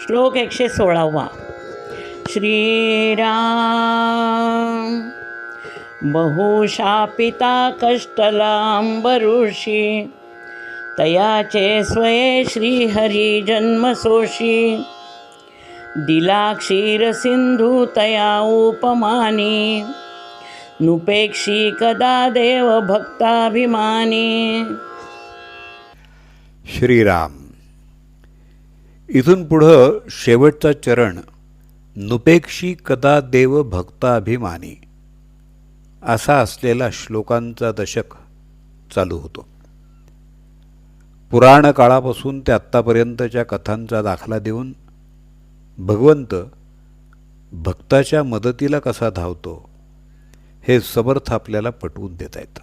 श्लोक 116. श्रीराम बहुशापिता कष्टलांबऋषी, तयाचे स्वये श्रीहरी जन्मसोशी. दिला क्षीर सिंधू तया उपमानी, नुपेक्षी कदा देव भक्ताभिमानी. श्रीराम. इथून पुढं शेवटचा चरण नुपेक्षी कदा देव भक्ताभिमानी असा असलेला श्लोकांचा दशक चालू होतो. पुराण काळापासून ते आत्तापर्यंतच्या कथांचा दाखला देऊन भगवंत भक्ताच्या मदतीला कसा धावतो हे समर्थ आपल्याला पटवून देत आहेत.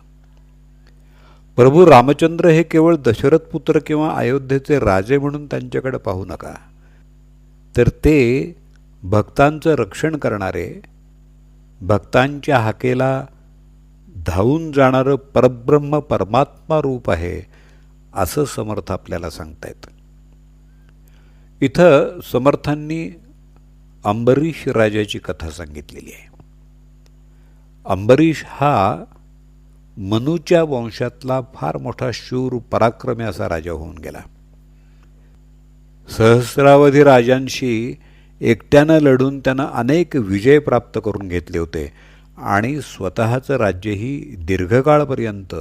प्रभू रामचंद्र हे केवळ दशरथ पुत्र किंवा अयोध्येचे राजे म्हणून त्यांच्याकडे पाहू नका, तर ते भक्तांचं रक्षण करणारे, भक्तांच्या हाकेला धावून जाणारं परब्रह्म परमात्मा रूप आहे असं समर्थ आपल्याला सांगतायत. इथं समर्थांनी अंबरीश राजाची कथा सांगितलेली आहे. अंबरीश हा मनूच्या वंशातला फार मोठा शूर पराक्रमी असा राजा होऊन गेला. सहस्रावधी राजांशी एकट्यानं लढून त्यानं अनेक विजय प्राप्त करून घेतले होते आणि स्वतःचं राज्यही दीर्घकाळपर्यंत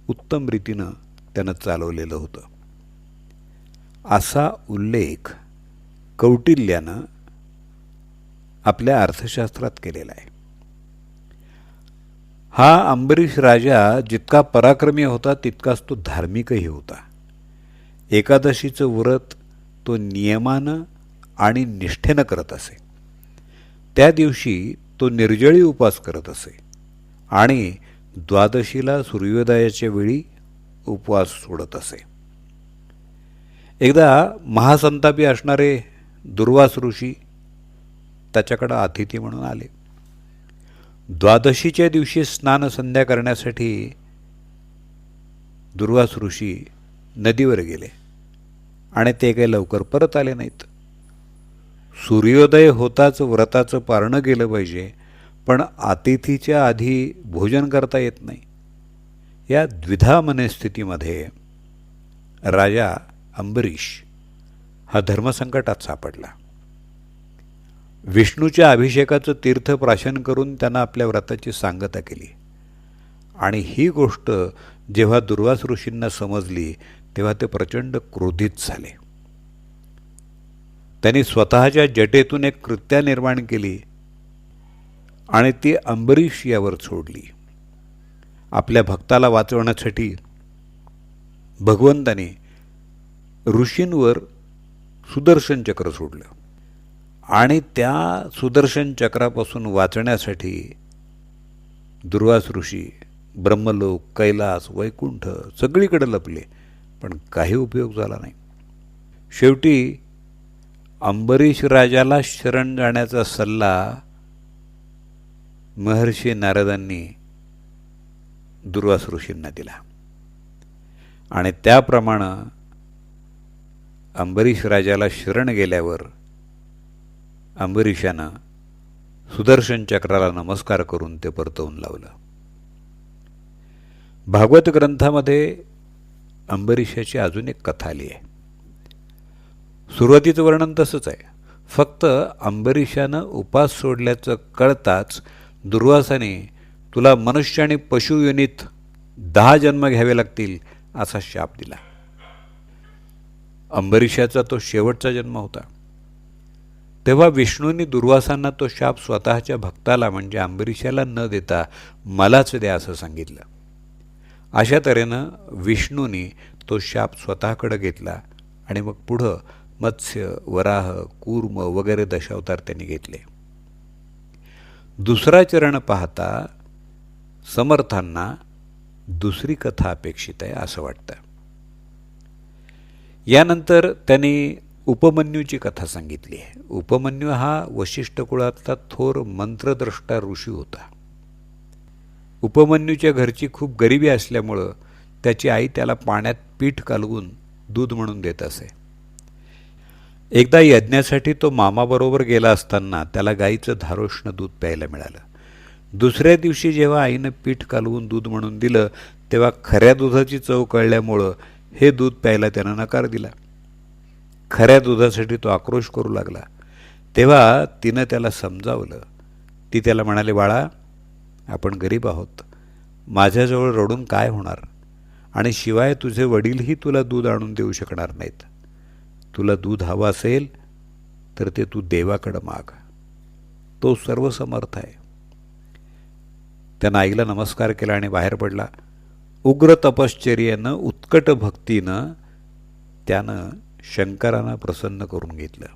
उत्तम रीतीनं त्यानं चालवलेलं होतं. असा उल्लेख कौटिल्यानं आपल्या अर्थशास्त्रात केलेला आहे. हा अंबरीश राजा जितका पराक्रमी होता तितकाच तो धार्मिकही होता. एकादशीचं व्रत तो नियमानं आणि निष्ठेनं करत असे. त्या दिवशी तो निर्जळी उपवास करत असे आणि द्वादशीला सूर्योदयाच्या वेळी उपवास सोडत असे. एकदा महासंतापी असणारे दुर्वास ऋषी त्याच्याकडं अतिथी म्हणून आले. द्वादशीच्या दिवशी स्नान संध्या करण्यासाठी दुर्वास ऋषी नदीवर गेले आणि ते काही लवकर परत आले नाहीत. सूर्योदय होताच व्रताचं पारणं केलं पाहिजे, पण अतिथीच्या आधी भोजन करता येत नाही. या द्विधा मनस्थितीमध्ये राजा अंबरीश हा धर्मसंकटात सापडला. विष्णूच्या अभिषेकाचं तीर्थ प्राशन करून त्यांना आपल्या व्रताची सांगता केली आणि ही गोष्ट जेव्हा दुर्वास ऋषींना समजली तेव्हा ते प्रचंड क्रोधित झाले. त्यांनी स्वतःच्या जटेतून एक कृत्या निर्माण केली आणि ती अंबरीश यावर सोडली. आपल्या भक्ताला वाचवण्यासाठी भगवंताने ऋषींवर सुदर्शन चक्र सोडलं आणि त्या सुदर्शन चक्रापासून वाचण्यासाठी दुर्वास ऋषी ब्रह्मलोक, कैलास, वैकुंठ सगळीकडे लपले, पण काही उपयोग झाला नाही. शेवटी अंबरीश राजाला शरण जाण्याचा सल्ला महर्षी नारदांनी दुर्वास ऋषींना दिला आणि त्याप्रमाणे अंबरीश राजाला शरण गेल्यावर अंबरीशानं सुदर्शन चक्राला नमस्कार करून ते परतवून लावलं. भागवत ग्रंथामध्ये अंबरीशाची अजून एक कथा आली आहे. सुरुवातीचं वर्णन तसंच आहे, फक्त अंबरीशानं उपास सोडल्याचं कळताच दुर्वासाने तुला मनुष्य आणि पशु योनीत 10 जन्म घ्यावे लागतील असा शाप दिला. अंबरीशाचा तो शेवटचा जन्म होता. तेव्हा विष्णूंनी दुर्वासांना तो शाप स्वतःच्या भक्ताला म्हणजे अंबरीशाला न देता मलाच द्या असं सांगितलं. अशा तऱ्हेनं विष्णूंनी तो शाप स्वतःकडे घेतला आणि मग पुढं मत्स्य, वराह, कूर्म वगैरे दशावतार त्यांनी घेतले. दुसरा चरण पाहता समर्थांना दुसरी कथा अपेक्षित आहे असं वाटतं. यानंतर त्यांनी उपमन्यूची कथा सांगितली आहे. उपमन्यू हा वशिष्ठ कुळातला थोर मंत्रद्रष्टा ऋषी होता. उपमन्यूच्या घरची खूप गरिबी असल्यामुळं त्याची आई त्याला पाण्यात पीठ कालवून दूध म्हणून देत असे. एकदा यज्ञासाठी तो मामाबरोबर गेला असताना त्याला गाईचं धारोष्ण दूध प्यायला मिळालं. दुसऱ्या दिवशी जेव्हा आईनं पीठ कालवून दूध म्हणून दिलं तेव्हा खऱ्या दुधाची चव कळल्यामुळं हे दूध प्यायला त्यानं नकार दिला. खऱ्या दुधासाठी तो आक्रोश करू लागला. तेव्हा तिनं त्याला समजावलं. ती त्याला म्हणाले, बाळा, आपण गरीब आहोत, माझ्याजवळ रडून काय होणार, आणि शिवाय तुझे वडीलही तुला दूध आणून देऊ शकणार नाहीत. तुला दूध हवं असेल तर ते तू देवाकडं माग, तो सर्वसमर्थ आहे. त्यानं आईला नमस्कार केला आणि बाहेर पडला. उग्र तपश्चर्यानं उत्कट भक्तीनं त्यानं शंकरांना प्रसन्न करून घेतलं.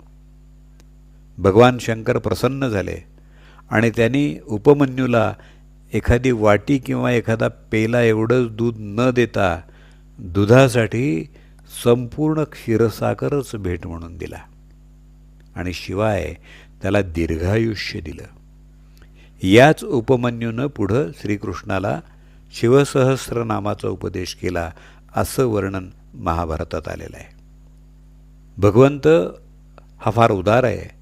भगवान शंकर प्रसन्न झाले आणि त्यांनी उपमन्यूला एखादी वाटी किंवा एखादा पेला एवढंच दूध न देता दुधासाठी संपूर्ण क्षीरसागरच भेट म्हणून दिला आणि शिवाय त्याला दीर्घायुष्य दिलं. याच उपमन्यूनं पुढं श्रीकृष्णाला शिवसहस्रनामाचा उपदेश केला असं वर्णन महाभारतात आलेलं आहे. भगवंत हा फार उदार आहे.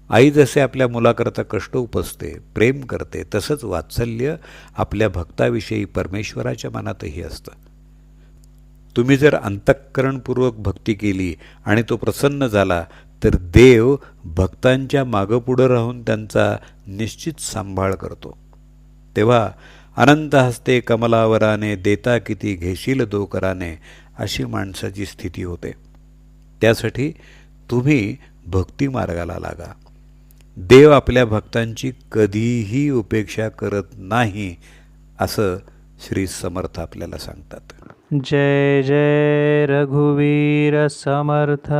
आई जसे आपल्या मुलाकरता कष्ट उपसते, प्रेम करते, तसंच वात्सल्य आपल्या भक्ताविषयी परमेश्वराच्या मनातही असतं. तुम्ही जर अंतःकरणपूर्वक भक्ती केली आणि तो प्रसन्न झाला तर देव भक्तांच्या मागंपुढं राहून त्यांचा निश्चित सांभाळ करतो. तेव्हा अनंत हस्ते कमलावराने, देता किती घेशील दोकराने, अशी माणसाची स्थिती होते. त्यासाठी तुम्ही भक्ती मार्गाला लागा. देव आपल्या भक्तांची कधीही उपेक्षा करत नाही असं श्री समर्थ आपल्याला सांगतात. जय जय रघुवीर समर्थ.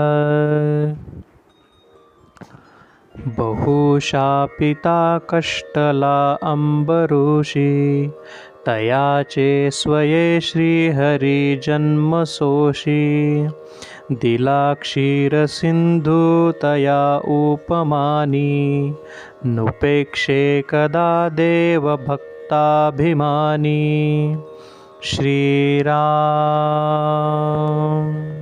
बहुशापिता कष्टला अंबरुषी, तयाचे स्वये श्रीहरी जन्मसोषी. दिला क्षीर सिंधू तया उपमानी, नुपेक्षे कदा देव भक्ताभिमानी. श्रीराम.